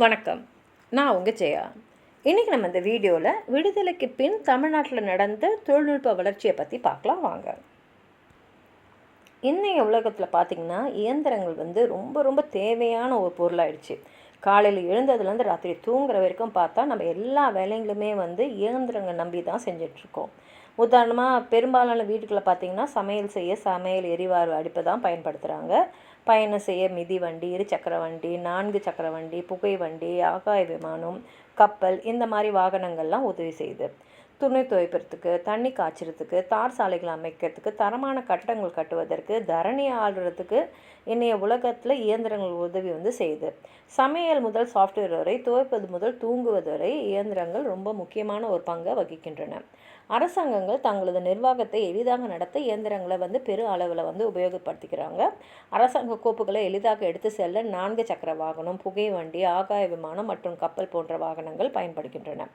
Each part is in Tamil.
வணக்கம். நான் உங்கள் ஜெயா. இன்றைக்கி நம்ம இந்த வீடியோவில் விடுதலைக்கு பின் தமிழ்நாட்டில் நடந்த தொழில்நுட்ப வளர்ச்சியை பற்றி பார்க்கலாம் வாங்க. இன்றைய உலகத்தில் பார்த்திங்கன்னா இயந்திரங்கள் ரொம்ப ரொம்ப தேவையான ஒரு பொருளாயிடுச்சு. காலையில் எழுந்ததுலேருந்து ராத்திரி தூங்குற வரைக்கும் பார்த்தா நம்ம எல்லா வேலைங்களுமே இயந்திரங்கள் நம்பி தான் செஞ்சிட்ருக்கோம். உதாரணமாக பெரும்பாலான வீட்டுக்களை பார்த்திங்கன்னா சமையல் எரிவாயு அடுப்பை தான் பயன்படுத்துகிறாங்க. பயணம் செய்ய மிதிவண்டி, இருசக்கர வண்டி, 4 சக்கர வண்டி, புகை வண்டி, ஆகாய விமானம், கப்பல் இந்த மாதிரி வாகனங்கள்லாம் உதவி செய்யுது. துணி துவைக்கிறதுக்கு, தண்ணி காய்ச்சறதுக்கு, தார் சாலைகள் அமைக்கிறதுக்கு, தரமான கட்டடங்கள் கட்டுவதற்கு, தரணி ஆள்றதுக்கு இன்றைய உலகத்தில் இயந்திரங்கள் உதவி செய்யுது. சமையல் முதல் சாஃப்ட்வேர் வரை, துவைப்பது முதல் தூங்குவது வரை இயந்திரங்கள் ரொம்ப முக்கியமான ஒரு பங்கை வகிக்கின்றன. அரசாங்கங்கள் தங்களது நிர்வாகத்தை எளிதாக நடத்த இயந்திரங்களை பெரு அளவில் உபயோகப்படுத்திக்கிறாங்க. அரசாங்க கோப்புகளை எளிதாக எடுத்து செல்ல 4 சக்கர வாகனம், புகை வண்டி, ஆகாய விமானம் மற்றும் கப்பல் போன்ற வாகனங்கள் பயன்படுகின்றன.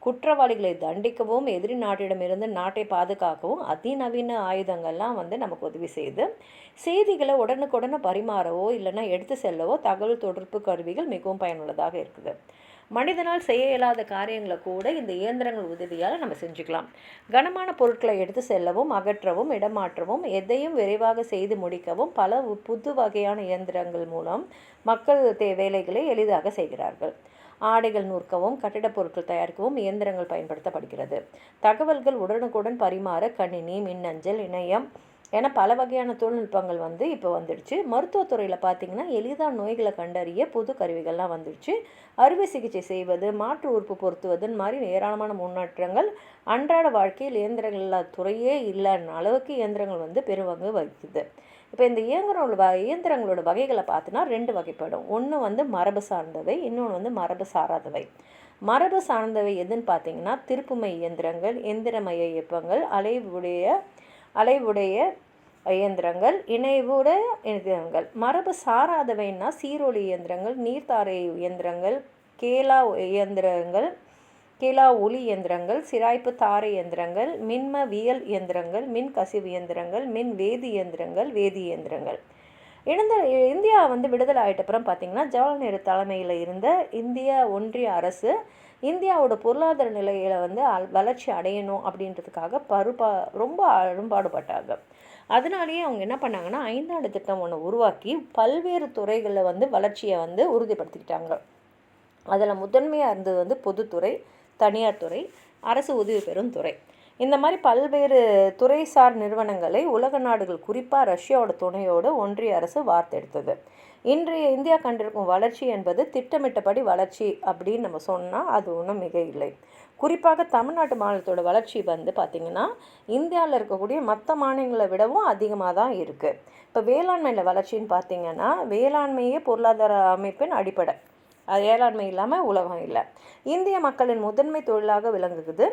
குற்றவாளிகளை தண்டிக்கவும் எதிரி நாட்டிடமிருந்து நாட்டை பாதுகாக்கவும் அதிநவீன ஆயுதங்கள்லாம் நமக்கு உதவி செய்யுது. செய்திகளை உடனுக்குடனே பரிமாறவோ இல்லைன்னா எடுத்து செல்லவோ தகவல் தொடர்பு கருவிகள் மிகவும் பயனுள்ளதாக இருக்குது. மனிதனால் செய்ய இயலாத காரியங்களை கூட இந்த இயந்திரங்கள் உதவியால் நம்ம செஞ்சுக்கலாம். கனமான பொருட்களை எடுத்து செல்லவும், அகற்றவும், இடமாற்றவும், எதையும் விரைவாக செய்து முடிக்கவும் பல புது வகையான இயந்திரங்கள் மூலம் மக்கள் வேலைகளை எளிதாக செய்கிறார்கள். ஆடைகள் நூற்கவும், கட்டிடப் பொருட்கள் தயாரிக்கவும் இயந்திரங்கள் பயன்படுத்தப்படுகிறது. தகவல்கள் உடனுக்குடன் பரிமாற கணினி, மின்னஞ்சல், இணையம் என பல வகையான தொழில்நுட்பங்கள் இப்போ வந்துடுச்சு. மருத்துவத்துறையில் பார்த்திங்கன்னா எளிதாக நோய்களை கண்டறிய புது கருவிகள்லாம் வந்துடுச்சு. அறுவை சிகிச்சை செய்வது, மாற்று உறுப்பு பொருத்துவதுன்னு மாதிரி ஏராளமான முன்னேற்றங்கள் அன்றாட வாழ்க்கையில் இயந்திரங்கள் துறையே இல்லைன்னு அளவுக்கு இயந்திரங்கள் பெரும்பங்கு வகிக்குது. இப்போ இந்த இயந்திரங்களோட வகைகளை பார்த்தோன்னா 2 வகைப்படும். ஒன்று மரபு சார்ந்தவை, இன்னொன்று மரபு சாராதவை. மரபு சார்ந்தவை எதுன்னு பார்த்தீங்கன்னா திருப்புமை இயந்திரங்கள், எந்திரமய இயக்கங்கள், அலைவுடைய இயந்திரங்கள், இணைவுடைய இயந்திரங்கள். மரபு சாராதவைன்னா சீரொலி இயந்திரங்கள், நீர்த்தாரை இயந்திரங்கள், கேலா ஒளி இயந்திரங்கள், சிராய்ப்பு தாரை இயந்திரங்கள், மின்மவியல் இயந்திரங்கள், மின் கசிவு இயந்திரங்கள், மின் வேதி இயந்திரங்கள், வேதி இயந்திரங்கள். இந்தியா விடுதலை ஆகிட்டப்புறம் பார்த்திங்கன்னா ஜவஹர்லால் நேரு தலைமையில் இருந்த இந்திய ஒன்றிய அரசு இந்தியாவோட பொருளாதார நிலையில் வளர்ச்சி அடையணும் அப்படின்றதுக்காக ரொம்ப அரும்பாடுபட்டாங்க. அதனாலேயே அவங்க என்ன பண்ணாங்கன்னா 5 ஆண்டு திட்டம் ஒன்று உருவாக்கி பல்வேறு துறைகளில் வளர்ச்சியை உறுதிப்படுத்திக்கிட்டாங்க. அதில் முதன்மையாக இருந்தது பொதுத்துறை, தனியார் துறை, அரசு உதவி பெறும் துறை. இந்த மாதிரி பல்வேறு துறைசார் நிறுவனங்களை உலக நாடுகள் குறிப்பாக ரஷ்யாவோட துணையோடு ஒன்றிய அரசு வார்த்தெடுத்தது. இன்றைய இந்தியா கண்டிருக்கும் வளர்ச்சி என்பது திட்டமிட்டபடி வளர்ச்சி அப்படின்னு நம்ம சொன்னால் அது ஒன்றும் மிக இல்லை. குறிப்பாக தமிழ்நாட்டு மாநிலத்தோட வளர்ச்சி பார்த்திங்கன்னா இந்தியாவில் இருக்கக்கூடிய மற்ற மாநிலங்களை விடவும் அதிகமாக தான் இருக்குது. இப்போ வேளாண்மையில் வளர்ச்சின்னு பார்த்திங்கன்னா வேளாண்மையே பொருளாதார அமைப்பின் அடிப்படை. அது வேளாண்மை இல்லாமல் உலகம் இல்லை. இந்திய மக்களின் முதன்மை தொழிலாக விளங்குகிறது.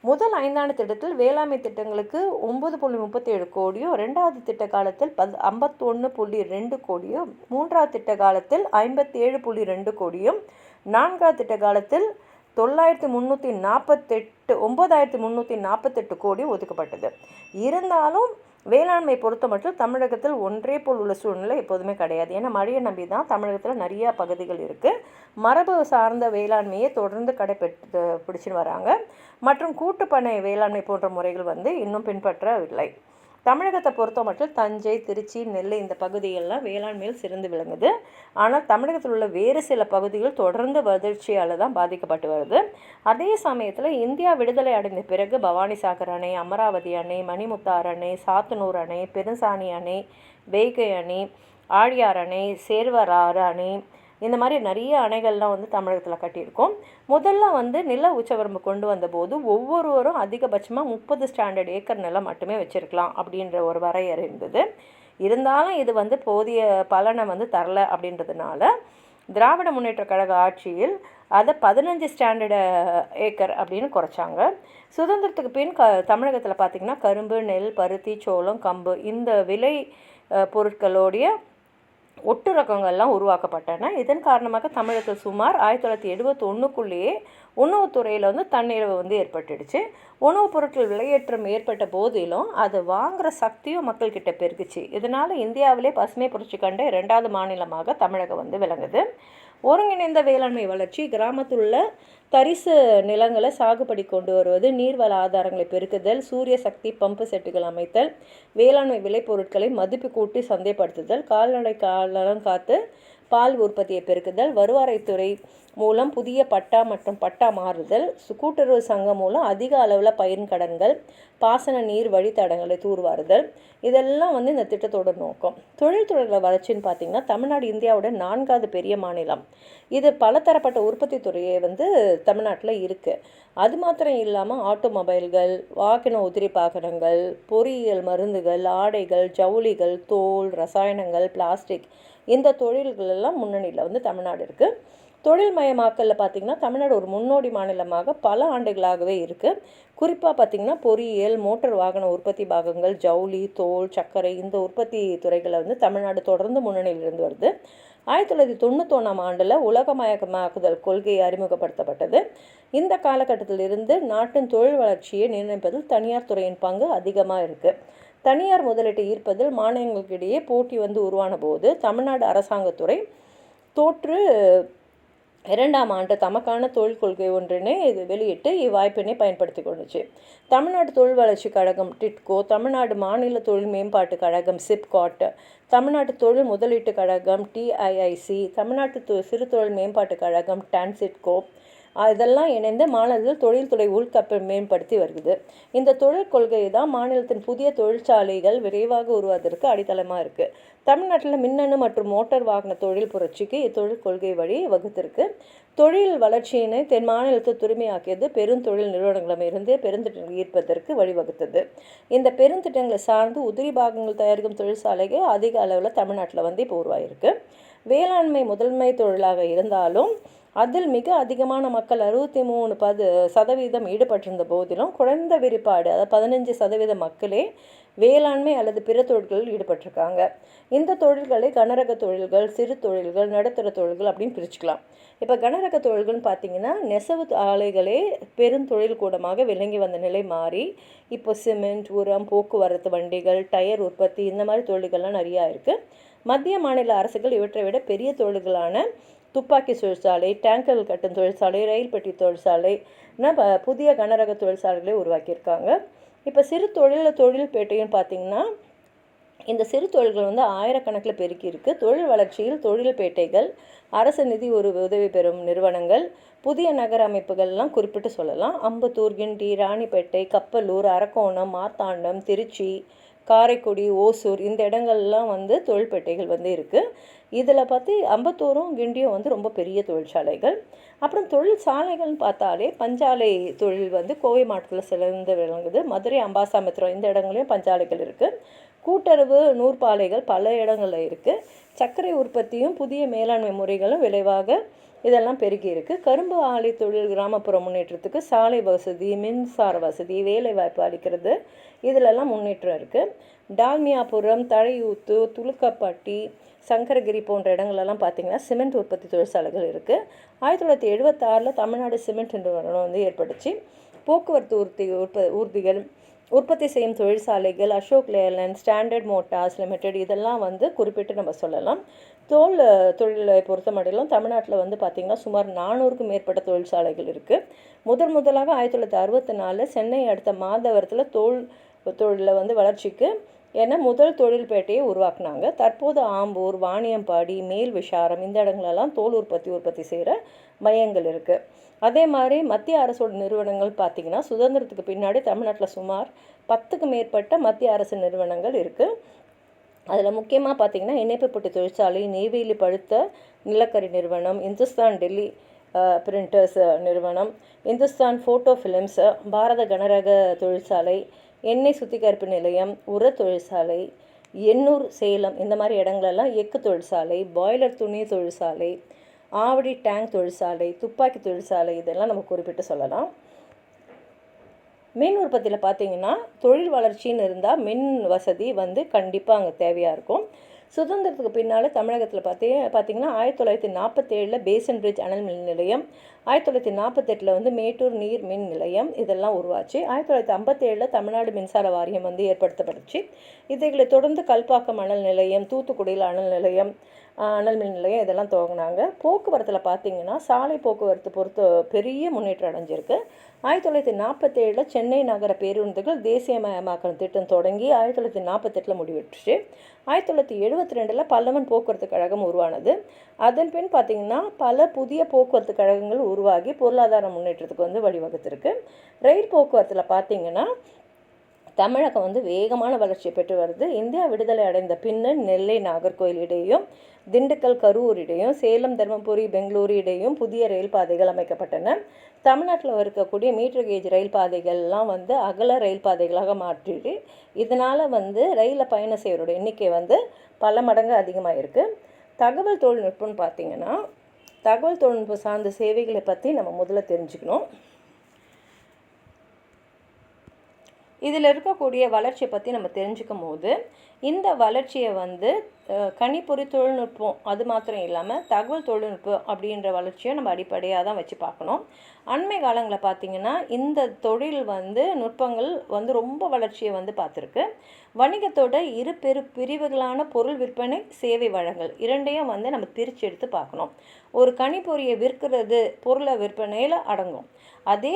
முதல் 5 ஆண்டு திட்டத்தில் வேளாண்மை திட்டங்களுக்கு 9.37 கோடியும், 2வது திட்ட காலத்தில் 51.2 கோடியும், 3வது திட்ட காலத்தில் 57.2 கோடியும், 4வது திட்ட காலத்தில் 9,348 கோடியும் ஒதுக்கப்பட்டது. இருந்தாலும் வேளாண்மை பொறுத்த மட்டும் தமிழகத்தில் ஒன்றே போல் உள்ள சூழ்நிலை எப்போதுமே கிடையாது. ஏன்னா மழையை நம்பி தான் தமிழகத்தில் நிறையா பகுதிகள் இருக்குது. மரபு சார்ந்த வேளாண்மையை தொடர்ந்து பிடிச்சின்னு வராங்க. மற்றும் கூட்டுப்பண்ணை வேளாண்மை போன்ற முறைகள் இன்னும் பின்பற்றவில்லை. தமிழகத்தை பொறுத்த மட்டும் தஞ்சை, திருச்சி, நெல்லை இந்த பகுதிகளெலாம் வேளாண்மையில் சிறந்து விளங்குது. ஆனால் தமிழகத்தில் உள்ள வேறு சில பகுதிகள் தொடர்ந்து வறட்சியால் தான் பாதிக்கப்பட்டு வருது. அதே சமயத்தில் இந்தியா விடுதலை அடைந்த பிறகு பவானிசாகர் அணை, அமராவதி அணை, மணிமுத்தாறு அணை, சாத்தனூர் அணை, பெருசாணி அணை, வைகை அணை, ஆழியார் அணை, சேர்வராறு அணை இந்த மாதிரி நிறைய அணைகள்லாம் தமிழகத்தில் கட்டியிருக்கோம். முதல்ல நில உச்சவரம்பு கொண்டு வந்தபோது ஒவ்வொருவரும் அதிகபட்சமாக 30 ஸ்டாண்டர்ட் ஏக்கர் நிலம் மட்டுமே வச்சுருக்கலாம் அப்படின்ற ஒரு வரையறை இருந்தது. இருந்தாலும் இது போதிய பலனை தரல அப்படின்றதுனால திராவிட முன்னேற்ற கழக ஆட்சியில் அதை 15 ஸ்டாண்டர்டு ஏக்கர் அப்படின்னு குறைச்சாங்க. சுதந்திரத்துக்கு பின் தமிழகத்தில் பார்த்திங்கன்னா கரும்பு, நெல், பருத்தி, சோளம், கம்பு இந்த விலை பொருட்களோடைய ஒட்டு ரகங்கள்லாம் உருவாக்கப்பட்டன. இதன் காரணமாக தமிழகத்தில் சுமார் 1971க்குள்ளேயே உணவுத்துறையில் தன்னிறைவு ஏற்பட்டுடுச்சு. உணவுப் பொருட்கள் விலையேற்றம் ஏற்பட்ட போதிலும் அது வாங்குகிற சக்தியும் மக்கள்கிட்ட பெருகுச்சு. இதனால் இந்தியாவிலே பசுமை புரட்சி கண்ட 2வது மாநிலமாக தமிழகம் விளங்குது. ஒருங்கிணைந்த வேளாண்மை வளர்ச்சி கிராமத்தில் உள்ள தரிசு நிலங்களை சாகுபடி கொண்டு வருவது, நீர்வள ஆதாரங்களை பெருக்குதல், சூரிய சக்தி பம்பு செட்டுகள் அமைத்தல், வேளாண்மை விளைபொருட்களை மதிப்பு கூட்டி சந்தைப்படுத்துதல், கால்நடை நலம் காத்து பால் உற்பத்தியை பெருக்குதல், வருவாய்த்துறை மூலம் புதிய பட்டா மற்றும் பட்டா மாறுதல், கூட்டுறவு சங்கம் மூலம் அதிக அளவில் பயிர் கடன்கள், பாசன நீர் வழித்தடங்களை தூர்வாருதல், இதெல்லாம் இந்த திட்டத்தோட நோக்கம். தொழில்துறைகளை வளர்ச்சின்னு பார்த்திங்கன்னா தமிழ்நாடு இந்தியாவோட 4வது பெரிய மாநிலம். இது பலதரப்பட்ட உற்பத்தி துறையை தமிழ்நாட்டில் இருக்குது. அது மாத்திரம் இல்லாமல் ஆட்டோமொபைல்கள், வாகன உதிரி பாகனங்கள், பொறியியல் மருந்துகள், ஆடைகள், ஜவுளிகள், தோல், ரசாயனங்கள், பிளாஸ்டிக், இந்த தொழில்களெல்லாம் முன்னணியில் தமிழ்நாடு இருக்குது. தொழில் மயமாக்கலில் பார்த்திங்கன்னா தமிழ்நாடு ஒரு முன்னோடி மாநிலமாக பல ஆண்டுகளாகவே இருக்குது. குறிப்பாக பார்த்திங்கன்னா பொறியியல், மோட்டார் வாகன உற்பத்தி பாகங்கள், ஜவுளி, தோல், சர்க்கரை, இந்த உற்பத்தி துறைகளை தமிழ்நாடு தொடர்ந்து முன்னணியில் இருந்து வருது. 1991ஆம் ஆண்டில் உலகமயமாக்குதல் கொள்கை அறிமுகப்படுத்தப்பட்டது. இந்த காலகட்டத்தில் இருந்து நாட்டின் தொழில் வளர்ச்சியை நிர்ணயிப்பதில் தனியார் துறையின் பங்கு அதிகமாக இருக்குது. தனியார் முதலீட்டை ஈர்ப்பதில் மாநிலங்களுக்கிடையே போட்டி உருவான போது தமிழ்நாடு அரசாங்கத்துறை தோற்று 2ஆம் ஆண்டு தமக்கான தொழில் கொள்கை ஒன்றினை இது வெளியிட்டு இவ்வாய்ப்பினை பயன்படுத்தி கொண்டுச்சு. தமிழ்நாடு தொழில் வளர்ச்சி கழகம் டிட்கோ, தமிழ்நாடு மாநில தொழில் மேம்பாட்டு கழகம் சிப்காட், தமிழ்நாட்டு தொழில் முதலீட்டு கழகம் டிஐஐசி, தமிழ்நாட்டு சிறு தொழில் மேம்பாட்டு கழகம் டான்சிட்கோ, இதெல்லாம் இணைந்து மாநிலத்தில் தொழில்துறை உள்கப்பை மேம்படுத்தி வருகிறது. இந்த தொழில் கொள்கை தான் மாநிலத்தின் புதிய தொழிற்சாலைகள் விரைவாக உருவாவதற்கு அடித்தளமாக இருக்குது. தமிழ்நாட்டில் மின்னணு மற்றும் மோட்டார் வாகன தொழில் புரட்சிக்கு இத்தொழில் கொள்கை வழி வகுத்திருக்கு. தொழில் வளர்ச்சியினை தென் மாநிலத்தை துரிமையாக்கியது பெருந்தொழில் நிறுவனங்களிடமிருந்து பெருந்திட்டங்களை ஈர்ப்பதற்கு வழிவகுத்தது. இந்த பெருந்திட்டங்களை சார்ந்து உதிரி பாகங்கள் தயாரிக்கும் தொழிற்சாலைகள் அதிக அளவில் தமிழ்நாட்டில் இப்போ உருவாயிருக்கு. வேளாண்மை முதன்மை தொழிலாக இருந்தாலும் அதில் மிக அதிகமான மக்கள் 63% ஈடுபட்டிருந்த போதிலும் குறைந்த விரிப்பாடு, அதாவது 15% மக்களே வேளாண்மை அல்லது பிற தொழில்களில் ஈடுபட்டிருக்காங்க. இந்த தொழில்களை கனரக தொழில்கள், சிறு தொழில்கள், நடுத்தர தொழில்கள் அப்படின்னு பிரிச்சுக்கலாம். இப்போ கனரக தொழில்கள்னு பார்த்திங்கன்னா நெசவு ஆலைகளே பெருந்தொழில் கூடமாக விளங்கி வந்த நிலை மாறி இப்போ சிமெண்ட், உரம், போக்குவரத்து வண்டிகள், டயர் உற்பத்தி, இந்த மாதிரி தொழில்கள்லாம் நிறையா இருக்குது. மத்திய மாநில அரசுகள் இவற்றை விட பெரிய தொழில்களான துப்பாக்கி தொழிற்சாலை, டேங்கர்கள் கட்டும் தொழிற்சாலை, ரயில் பெட்டி தொழிற்சாலை, புதிய கனரக தொழிற்சாலைகளை உருவாக்கியிருக்காங்க. இப்போ சிறு தொழில்பேட்டைன்னு பார்த்திங்கன்னா இந்த சிறு தொழில்கள் ஆயிரக்கணக்கில் பெருக்கி இருக்குது. தொழில் வளர்ச்சியில் தொழில்பேட்டைகள், அரசு நிதி உதவி பெறும் நிறுவனங்கள், புதிய நகர அமைப்புகள்லாம் குறிப்பிட்டு சொல்லலாம். அம்பத்தூர், கிண்டி, ராணிப்பேட்டை, கப்பலூர், அரக்கோணம், மார்த்தாண்டம், திருச்சி, காரைக்குடி, ஓசூர், இந்த இடங்கள்லாம் தொழில்பேட்டைகள் இருக்குது. இதில் அம்பத்தூரும் கிண்டியும் ரொம்ப பெரிய தொழிற்சாலைகள். அப்புறம் தொழிற்சாலைகள்னு பார்த்தாலே பஞ்சாலை தொழில் கோவை மாவட்டத்தில் சிறந்து விளங்குது. மதுரை, அம்பாசமுத்திரம், இந்த இடங்களையும் பஞ்சாலைகள் இருக்குது. கூட்டுறவு நூற்பாலைகள் பல இடங்களில் இருக்குது. சர்க்கரை உற்பத்தியும் புதிய மேலாண்மை முறைகளும் விளைவாக இதெல்லாம் பெருகி இருக்குது. கரும்பு ஆலை தொழில் கிராமப்புற முன்னேற்றத்துக்கு சாலை வசதி, மின்சார வசதி, வேலைவாய்ப்பு அளிக்கிறது, இதிலெல்லாம் முன்னேற்றம் இருக்குது. டால்மியாபுரம், தழையூத்து, துலுக்கப்பட்டி, சங்கரகிரி போன்ற இடங்களெல்லாம் பார்த்திங்கன்னா சிமெண்ட் உற்பத்தி தொழிற்சாலைகள் இருக்குது. 1976 தமிழ்நாடு சிமெண்ட் நிறுவனம் ஏற்பட்டுச்சு. போக்குவரத்து ஊர்திகள் உற்பத்தி செய்யும் தொழிற்சாலைகள் Ashok Leyland, Standard Motors Limited, இதெல்லாம் குறிப்பிட்டு நம்ம சொல்லலாம். தோல் தொழிலை பொறுத்தமட்டிலும் தமிழ்நாட்டில் பார்த்திங்கன்னா சுமார் 400க்கும் மேற்பட்ட தொழிற்சாலைகள் இருக்குது. முதலாக 1964 சென்னை அடுத்த மாதவரத்தில் தோல் தொழிலில் வளர்ச்சிக்கு என முதல் தொழில்பேட்டையை உருவாக்குனாங்க. தற்போது ஆம்பூர், வாணியம்பாடி, மேல் விஷாரம், இந்த இடங்களெல்லாம் தோல் உற்பத்தி செய்கிற மையங்கள் இருக்குது. அதே மாதிரி மத்திய அரசோட நிறுவனங்கள் பார்த்திங்கன்னா சுதந்திரத்துக்கு பின்னாடி தமிழ்நாட்டில் சுமார் 10க்கும் மேற்பட்ட மத்திய அரசு நிறுவனங்கள் இருக்குது. அதில் முக்கியமாக பார்த்திங்கன்னா இணைப்பு பொட்டி தொழிற்சாலை, நெய்வேலி பழுத்த நிலக்கரி நிறுவனம், இந்துஸ்தான் டெல்லி பிரிண்டர்ஸ் நிறுவனம், இந்துஸ்தான் ஃபோட்டோ ஃபிலிம்ஸ், பாரத கனரக தொழிற்சாலை, எண்ணெய் சுத்திகரிப்பு நிலையம், உர தொழிற்சாலை, எண்ணூர், சேலம், இந்த மாதிரி இடங்களெல்லாம் எஃகு தொழிற்சாலை, பாய்லர் துணி தொழிற்சாலை, ஆவடி டேங்க் தொழிற்சாலை, துப்பாக்கி தொழிற்சாலை, இதெல்லாம் நம்ம குறிப்பிட்டு சொல்லலாம். மின் உற்பத்தியில் பார்த்திங்கன்னா தொழில் வளர்ச்சின்னு இருந்தால் மின் வசதி கண்டிப்பாக அங்கே தேவையாக இருக்கும். சுதந்திரத்துக்கு பின்னால் தமிழகத்தில் பார்த்திங்கன்னா 1947 பேசன் பிரிட்ஜ் அனல் மின் நிலையம், 1948 மேட்டூர் நீர் மின் நிலையம், இதெல்லாம் உருவாச்சு. 1957 தமிழ்நாடு மின்சார வாரியம் ஏற்படுத்தப்பட்டுச்சு. இதைகளை தொடர்ந்து கல்பாக்கம் அனல் நிலையம், தூத்துக்குடியில் அனல் நிலையம், அனல் மின் நிலையம் இதெல்லாம் துவங்கினாங்க. போக்குவரத்தில் பார்த்திங்கன்னா சாலை போக்குவரத்து பெரிய முன்னேற்றம் அடைஞ்சிருக்கு. 1947 சென்னை நகர பேருந்துகள் தேசியமயமாக்கல் திட்டம் தொடங்கி 1948 முடிவெட்டுச்சு. 1972 பல்லவன் போக்குவரத்து கழகம் உருவானது. அதன் பின் பார்த்திங்கன்னா பல புதிய போக்குவரத்து கழகங்கள் உருவாகி பொருளாதார முன்னேற்றத்துக்கு வழிவகுத்திருக்கு. ரயில் போக்குவரத்தில் பார்த்திங்கன்னா தமிழகம் வேகமான வளர்ச்சியை பெற்று வருது. இந்தியா விடுதலை அடைந்த பின்னர் நெல்லை நாகர்கோவில் இடையும், திண்டுக்கல் கரூர் இடையும், சேலம் தருமபுரி பெங்களூரு இடையும் புதிய ரயில் பாதைகள் அமைக்கப்பட்டன. தமிழ்நாட்டில் இருக்கக்கூடிய மீட்டர் கேஜ் ரயில் பாதைகள்லாம் அகல ரயில் பாதைகளாக மாற்றி இதனால் ரயிலில் பயணம் செய்வரோட எண்ணிக்கை பல மடங்கு அதிகமாக இருக்குது. தகவல் தொழில்நுட்பம்னு பார்த்திங்கன்னா தகவல் தொழில்நுட்பம் சார்ந்த சேவைகளை பற்றி நம்ம முதல்ல தெரிஞ்சுக்கணும். இதில் இருக்கக்கூடிய வளர்ச்சியை பற்றி நம்ம தெரிஞ்சுக்கும் போது இந்த வளர்ச்சியை கணிப்பொறி தொழில்நுட்பம் அது மாத்திரம் இல்லாமல் தகவல் தொழில்நுட்பம் அப்படின்ற வளர்ச்சியை நம்ம அடிப்படையாக தான் வச்சு பார்க்கணும். அண்மை காலங்களில் பார்த்திங்கன்னா இந்த தொழில் நுட்பங்கள் ரொம்ப வளர்ச்சியை பார்த்துருக்கு. வணிகத்தோட இரு பிரிவுகளான பொருள் விற்பனை, சேவை வழங்கல் இரண்டையும் நம்ம பிரித்து எடுத்து பார்க்கணும். ஒரு கணிப்பொறியை விற்கிறது பொருளை விற்பனையில் அடங்கும். அதே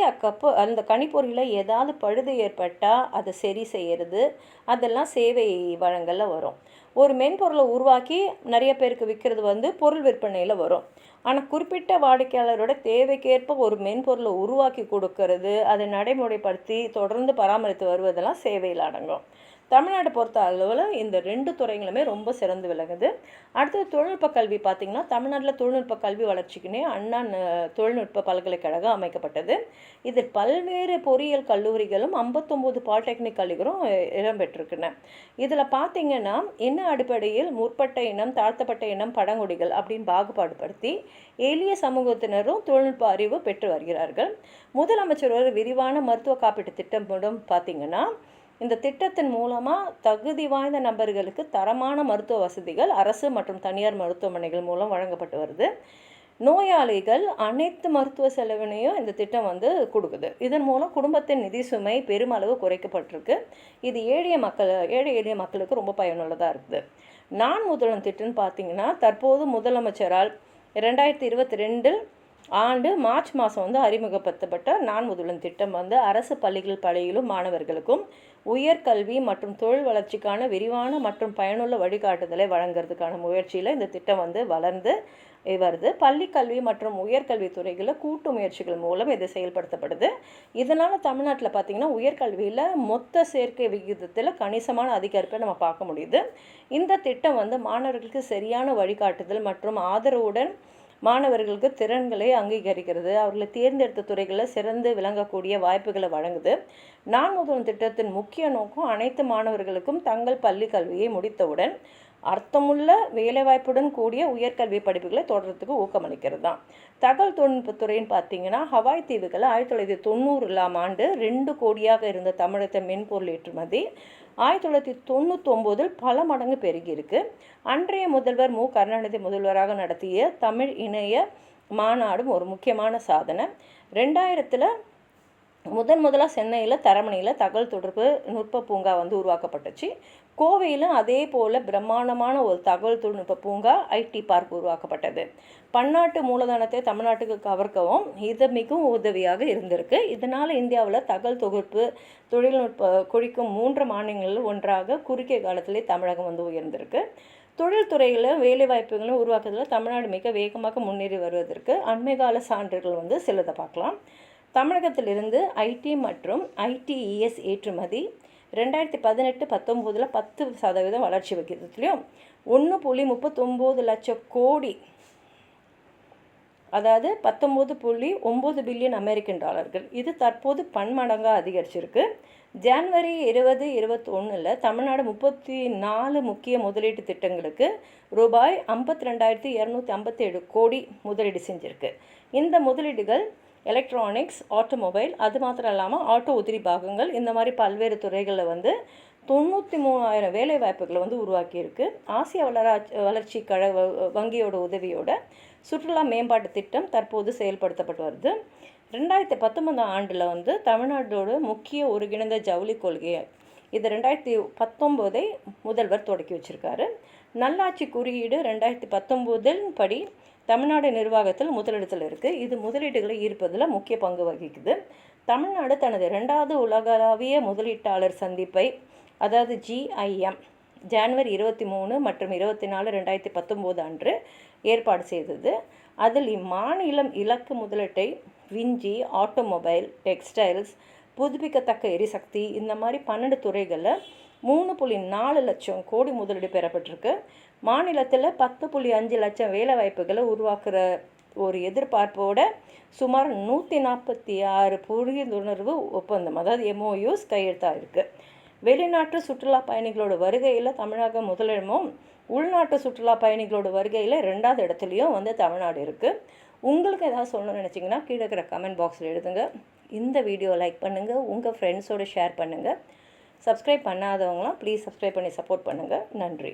அந்த கணிப்பொறியில் ஏதாவது பழுது ஏற்பட்டால் அதை சரி செய்கிறது அதெல்லாம் சேவை வழங்கலில் வரும். ஒரு மென்பொருளை உருவாக்கி நிறைய பேருக்கு விற்கிறது பொருள் விற்பனையில் வரும். ஆனால் குறிப்பிட்ட வாடிக்கையாளரோட தேவைக்கேற்ப ஒரு மென்பொருளை உருவாக்கி கொடுக்கறது, அதை நடைமுறைப்படுத்தி தொடர்ந்து பராமரித்து வருவதெல்லாம் சேவையில் அடங்கும். தமிழ்நாடு பொறுத்த அளவில் இந்த 2 துறைகளுமே ரொம்ப சிறந்து விளங்குது. அடுத்தது தொழில்நுட்ப கல்வி பார்த்திங்கன்னா தமிழ்நாட்டில் தொழில்நுட்ப கல்வி வளர்ச்சிக்குன்னே அண்ணா தொழில்நுட்ப பல்கலைக்கழகம் அமைக்கப்பட்டது. இதில் பல்வேறு பொறியியல் கல்லூரிகளும் 59 பாலிடெக்னிக் கல்லூரிகளும் இடம்பெற்றிருக்கின்றன. இதில் பார்த்திங்கன்னா என்ன அடிப்படையில் முற்பட்ட இனம், தாழ்த்தப்பட்ட இனம், பழங்குடிகள் அப்படின்னு பாகுபாடுபடுத்தி எளிய சமூகத்தினரும் தொழில்நுட்ப அறிவு பெற்று வருகிறார்கள். முதலமைச்சர் ஒரு விரிவான மருத்துவ காப்பீட்டு திட்டம் பார்த்திங்கன்னா இந்த திட்டத்தின் மூலமாக தகுதி வாய்ந்த நபர்களுக்கு தரமான மருத்துவ வசதிகள் அரசு மற்றும் தனியார் மருத்துவமனைகள் மூலம் வழங்கப்பட்டு வருது. நோயாளிகள் அனைத்து மருத்துவ செலவினையும் இந்த திட்டம் கொடுக்குது. இதன் மூலம் குடும்பத்தின் நிதி சுமை பெருமளவு குறைக்கப்பட்டிருக்கு. இது ஏழை எளிய மக்களுக்கு ரொம்ப பயனுள்ளதாக இருக்குது. நான் முதல்வன் திட்டம்னு பார்த்திங்கன்னா தற்போது முதலமைச்சரால் 2022 ஆண்டு மார்ச் மாதம் அறிமுகப்படுத்தப்பட்ட நான் முதல்வன் திட்டம் அரசு பள்ளியிலும் மாணவர்களுக்கும் உயர்கல்வி மற்றும் தொழில் வளர்ச்சிக்கான விரிவான மற்றும் பயனுள்ள வழிகாட்டுதலை வழங்குறதுக்கான முயற்சியில் இந்த திட்டம் வளர்ந்து வருது. பள்ளி கல்வி மற்றும் உயர்கல்வி துறைகளில் கூட்டு முயற்சிகள் மூலம் இது செயல்படுத்தப்படுது. இதனால் தமிழ்நாட்டில் பார்த்திங்கன்னா உயர்கல்வியில் மொத்த சேர்க்கை விகிதத்தில் கணிசமான அதிகரிப்பை நம்ம பார்க்க முடியுது. இந்த திட்டம் மாணவர்களுக்கு சரியான வழிகாட்டுதல் மற்றும் ஆதரவுடன் மாணவர்களுக்கு திறன்களை அங்கீகரிக்கிறது, அவர்களை தேர்ந்தெடுத்த துறைகளில் சிறந்து விளங்கக்கூடிய வாய்ப்புகளை வழங்குது. நான் முதல்வன் திட்டத்தின் முக்கிய நோக்கம் அனைத்து மாணவர்களுக்கும் தங்கள் பள்ளி கல்வியை முடித்தவுடன் அர்த்தமுள்ள வேலைவாய்ப்புடன் கூடிய உயர்கல்வி படிப்புகளை தொடர்றதுக்கு ஊக்கமளிக்கிறது தான். தகவல் தொழில்நுட்பத்துறைன்னு பார்த்திங்கன்னா ஹவாய் தீவுகள் 1990 ஆண்டு 2 கோடியாக இருந்த தமிழகத்தின் மென்பொருள் ஏற்றுமதி 1999 பல மடங்கு பெருகியிருக்கு. அன்றைய முதல்வர் மு. கருணாநிதி முதல்வராக நடத்திய தமிழ் இணைய மாநாடும் ஒரு முக்கியமான சாதனை. 2000 முதலாக சென்னையில் தரமணியில் தகவல் தொடர்பு நுட்ப பூங்கா உருவாக்கப்பட்டுச்சு. கோவையிலும் அதே போல் பிரம்மாண்டமான ஒரு தகவல் தொழில்நுட்ப பூங்கா ஐடி பார்க் உருவாக்கப்பட்டது. பன்னாட்டு மூலதனத்தை தமிழ்நாட்டுக்கு கவர்க்கவும் இது மிகவும் உதவியாக இருந்திருக்கு. இதனால் இந்தியாவில் தகவல் தொகுப்பு தொழில்நுட்ப குறிக்கும் 3 மாநிலங்களில் ஒன்றாக குறுகிய காலத்திலே தமிழகம் உயர்ந்திருக்கு. தொழில்துறையில் வேலைவாய்ப்புகளும் உருவாக்குறதுல தமிழ்நாடு மிக வேகமாக முன்னேறி வருவதற்கு அண்மைகால சான்றுகள் சிலதை பார்க்கலாம். தமிழகத்திலிருந்து ஐடி மற்றும் ஐடிஇஎஸ் ஏற்றுமதி 2018-19 10% வளர்ச்சி விகிதத்துலையும் 1.39 லட்சம் கோடி, அதாவது 19.9 பில்லியன் அமெரிக்கன் டாலர்கள். இது தற்போது பன்மடங்காக அதிகரிச்சிருக்கு. ஜனவரி 2021 தமிழ்நாடு 34 முக்கிய முதலீட்டு திட்டங்களுக்கு ரூபாய் 52,257 கோடி முதலீடு செஞ்சுருக்கு. இந்த முதலீடுகள் எலக்ட்ரானிக்ஸ், ஆட்டோமொபைல், அது மாத்திரம் இல்லாமல் ஆட்டோ உதிரி பாகங்கள், இந்த மாதிரி பல்வேறு துறைகளில் 93,000 வேலைவாய்ப்புகளை உருவாக்கியிருக்கு. ஆசிய வளர்ச்சி வங்கியோட உதவியோட சுற்றுலா மேம்பாட்டு திட்டம் தற்போது செயல்படுத்தப்பட்டு வருது. 2019 ஆண்டில் தமிழ்நாட்டோட முக்கிய ஒருங்கிணைந்த ஜவுளி கொள்கை இது 2019 முதல்வர் தொடக்கி வச்சுருக்காரு. நல்லாட்சி குறியீடு 2019 படி தமிழ்நாடு நிர்வாகத்தில் முதலிடத்தில் இருக்குது. இது முதலீடுகளை ஈர்ப்பதில் முக்கிய பங்கு வகிக்குது. தமிழ்நாடு தனது 2வது உலகளாவிய முதலீட்டாளர் சந்திப்பை, அதாவது GIM, ஜனவரி 23 மற்றும் 24, 2019 அன்று ஏற்பாடு செய்தது. அதில் இம்மாநிலம் இலக்கு முதலீட்டை விஞ்சி ஆட்டோமொபைல், டெக்ஸ்டைல்ஸ், புதுப்பிக்கத்தக்க எரிசக்தி இந்த மாதிரி 12 துறைகளில் 3.4 லட்சம் கோடி முதலீடு பெறப்பட்டிருக்கு. மாநிலத்தில் 10.5 லட்சம் வேலைவாய்ப்புகளை உருவாக்குற ஒரு எதிர்பார்ப்போட சுமார் 146 புரிந்துணர்வு ஒப்பந்தம், அதாவது MOUs கையெழுத்தாயிருக்கு. வெளிநாட்டு சுற்றுலா பயணிகளோட வருகையில் தமிழகம் முதலிடமும், உள்நாட்டு சுற்றுலா பயணிகளோட வருகையில் 2வது இடத்துலையும் வந்து தமிழ்நாடு இருக்குது. உங்களுக்கு ஏதாவது சொல்லணும்னு நினச்சிங்கன்னா கீழே இருக்கிற கமெண்ட் பாக்ஸில் எழுதுங்க. இந்த வீடியோ லைக் பண்ணுங்கள், உங்கள் ஃப்ரெண்ட்ஸோடு ஷேர் பண்ணுங்கள். சப்ஸ்கிரைப் பண்ணாதவங்களாம் ப்ளீஸ் சப்ஸ்கிரைப் பண்ணி சப்போர்ட் பண்ணுங்கள். நன்றி.